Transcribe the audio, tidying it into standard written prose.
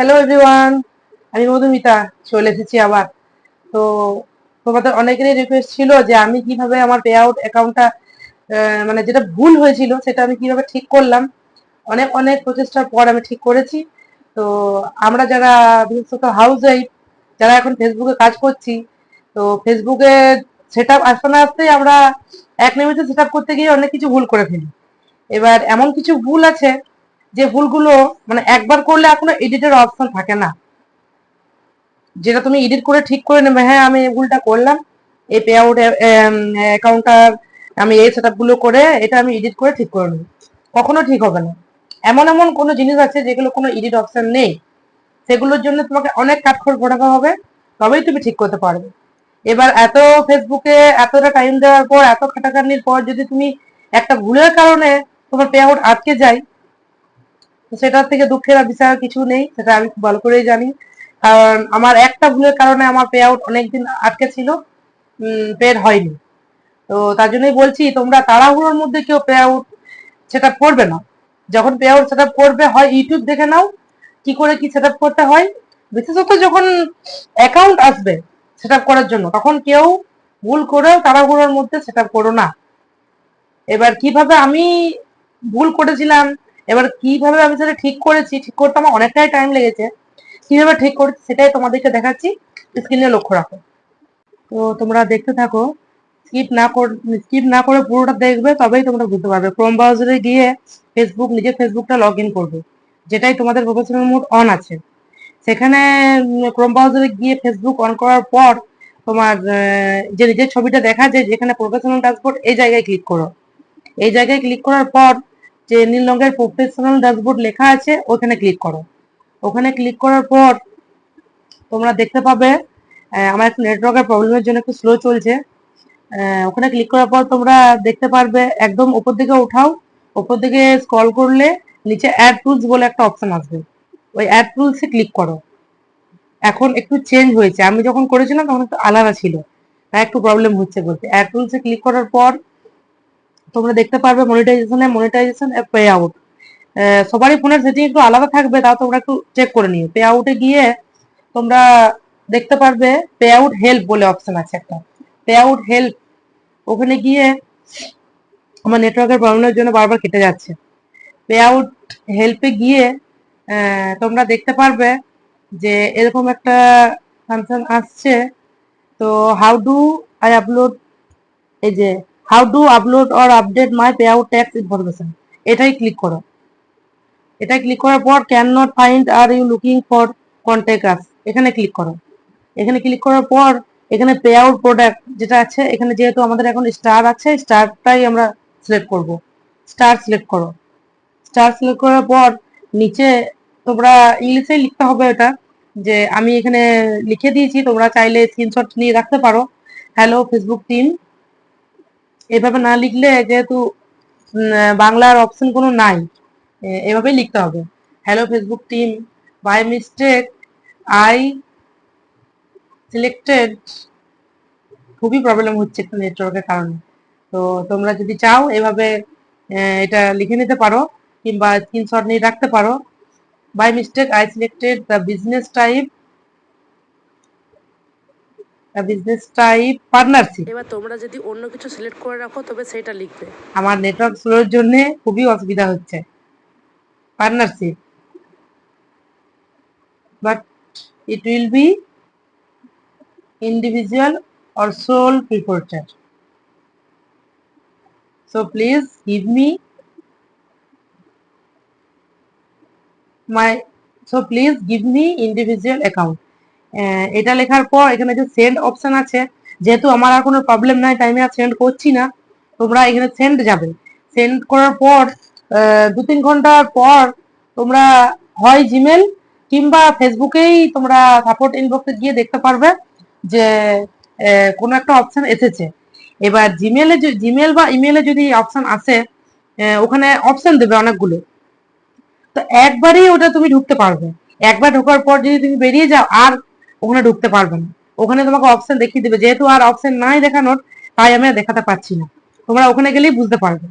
Hello everyone, আমি মধুমিতা চলে এসেছি আবার। তো তোমাদের অনেকেরই রিকোয়েস্ট ছিল যে আমি কিভাবে আমার পে আউট অ্যাকাউন্টটা মানে যেটা ভুল হয়েছিল সেটা আমি কিভাবে ঠিক করলাম। অনেক অনেক প্রচেষ্টার পর আমি ঠিক করেছি। তো আমরা যারা বিশেষত হাউস ওয়াইফ, যারা এখন ফেসবুকে কাজ করছি, তো ফেসবুকে সেট আপ আসতে না আসতেই আমরা এক নিমিষে সেট আপ করতে গিয়ে অনেক কিছু ভুল করে ফেলি। এবার এমন কিছু ভুল আছে যে ভুলগুলো মানে একবার করলে আর কোনো এডিটের অপশন থাকে না, যেটা তুমি এডিট করে ঠিক করে নেবে। হ্যাঁ, আমি এই ভুলটা করলাম, এই পে আউট অ্যাকাউন্টটার আমি এই সেট গুলো করে এটা আমি এডিট করে ঠিক করে নেবো, কখনো ঠিক হবে না। এমন এমন কোনো জিনিস আছে যেগুলো কোনো এডিট অপশন নেই, সেগুলোর জন্য তোমাকে অনেক কাঠখড় পোড়াতে হবে, তবেই তুমি ঠিক করতে পারবে। এবার এত ফেসবুকে এতটা টাইম দেওয়ার পর, এত খাটাখাটনির পর যদি তুমি একটা ভুলের কারণে তোমার পে আউট আটকে যায়, তো সেটার থেকে দুঃখের আর বিষয় কিছু নেই, সেটা আমি খুব ভালো করেই জানি। কারণ আমার একটা ভুলের কারণে আমার পে আউট অনেকদিন আটকে ছিল, পেড হয়নি। তো তার জন্যই বলছি, তোমরা তাড়াহুড়োর মধ্যে কেউ পে আউট সেট আপ করবে না। যখন পে আউট সেট আপ করবে, হয় ইউটিউব দেখে নাও কি করে কি সেট আপ করতে হয়। বিশেষত যখন অ্যাকাউন্ট আসবে সেট আপ করার জন্য, তখন কেউ ভুল করে তাড়াহুড়োর মধ্যে সেট আপ করো না। এবার কিভাবে আমি ভুল করেছিলাম, এবার কিভাবে আমি সেটা ঠিক করেছি, ঠিক করতে আমার অনেকটাই টাইম লেগেছে। কিভাবে ঠিক করেছি সেটাই তোমাদেরকে দেখাচ্ছি, স্ক্রিনে লক্ষ্য রাখো। তো তোমরা দেখতে থাকো, স্কিপ না করে পুরোটা দেখবে, তবেই তোমরা বুঝতে পারবে। ক্রোম ব্রাউজারে গিয়ে নিজের ফেসবুকটা লগ ইন করবে, যেটাই তোমাদের প্রফেশনাল মোড অন আছে। সেখানে ক্রোম ব্রাউজারে গিয়ে ফেসবুক অন করার পর তোমার যে নিজের ছবিটা দেখা যায়, যেখানে প্রফেশনাল ড্যাশবোর্ড, এই জায়গায় ক্লিক করো। এই জায়গায় ক্লিক করার পর যে নীল রঙের প্রফেশনাল ড্যাশবোর্ড লেখা আছে, ওখানে ক্লিক করো। ওখানে ক্লিক করার পর তোমরা দেখতে পাবে, আমার একটু নেটওয়ার্কের প্রবলেমের জন্য একটু স্লো চলছে। ওখানে ক্লিক করার পর তোমরা দেখতে পারবে, একদম উপর দিকে উঠাও, উপর দিকে স্ক্রল করলে নিচে অ্যাড টুলস বলে একটা অপশন আসবে, ওই অ্যাড টুলসে ক্লিক করো। এখন একটু চেঞ্জ হয়েছে, আমি যখন করেছিলাম তখন একটু আলাদা ছিল, তাই একটু প্রবলেম হচ্ছে বলতে। অ্যাড টুলসে ক্লিক করার পর তোমরা দেখতে পারবে মনিটাইজেশন পে আউট। সবারই ফোনের সেটিং একটু আলাদা থাকবে, তাও তোমরা একটু চেক করে নিও। পে আউটে গিয়ে তোমরা দেখতে পারবে পে আউট হেল্প বলে অপশন আছে একটা, পে আউট হেল্প। ওখানে গিয়ে, আমার নেটওয়ার্কের প্রবলেমের জন্য বারবার কেটে যাচ্ছে। পে আউট হেল্পে গিয়ে তোমরা দেখতে পারবে যে এরকম একটা ফাংশন আসছে। তো হাউ ডু আই আপলোড, এই যে how do upload or update my pay out tax information, এটাই ক্লিক করো। এটা ক্লিক করার পর can not find are you looking for contact us, এখানে ক্লিক করো। এখানে ক্লিক করার পর এখানে পে আউট প্রোডাক্ট যেটা আছে, এখানে যেহেতু আমাদের এখন স্টার আছে, স্টারটাই আমরা সিলেক্ট করব। স্টার সিলেক্ট করো। স্টার সিলেক্ট করার পর নিচে তোমরা ইংলিশে লিখতে হবে এটা, যে আমি এখানে লিখে দিয়েছি, তোমরা চাইলে স্ক্রিনশট নিয়ে রাখতে পারো। হ্যালো ফেসবুক টিম, এভাবে না লিখলে, যেহেতু বাংলার অপশন কোনো নাই, এভাবেই লিখতে হবে। Hello Facebook team, by mistake I selected, খুবই প্রবলেম হচ্ছে একটু নেটওয়ার্কের কারণে। তো তোমরা যদি চাও এভাবে এটা লিখে নিতে পারো, কিংবা স্ক্রিনশট নিয়ে রাখতে পারো। By mistake I selected the business type partnership. এবার তোমরা যদি অন্য কিছু সিলেক্ট করে রাখো তবে সেটা লিখবে। আমার নেটওয়ার্ক স্লোর জন্য খুবই অসুবিধা হচ্ছে। Partnership, but it will be individual or sole proprietor. So please give me my so please give me individual account. এটা লেখার পর এখানে যে সেন্ড অপশন আছে, যেহেতু আমার আর কোনো প্রবলেম নাই, তাই আমি আর সেন্ড করছি না। তোমরা এখানে সেন্ড যাবে। সেন্ড করার পর 2-3 ঘন্টার পর তোমরা হয় জিমেল কিংবা ফেসবুকেই তোমরা সাপোর্ট ইনবক্সে গিয়ে দেখতে পারবে যে কোনো একটা অপশন এসেছে। এবার জিমেল বা ইমেলে যদি অপশন আসে, ওখানে অপশন দেবে অনেকগুলো, তো একবারই ওটা তুমি ঢুকতে পারবে। একবার ঢোকার পর যদি তুমি বেরিয়ে যাও, আর ওখানে ঢুকতে পারবে না। ওখানে তোমাকে অপশন দেখিয়ে দেবে, যেহেতু আর অপশন নাই দেখানোর, তাই আমি আর দেখাতে পারছি না। তোমরা ওখানে গেলেই বুঝতে পারবে।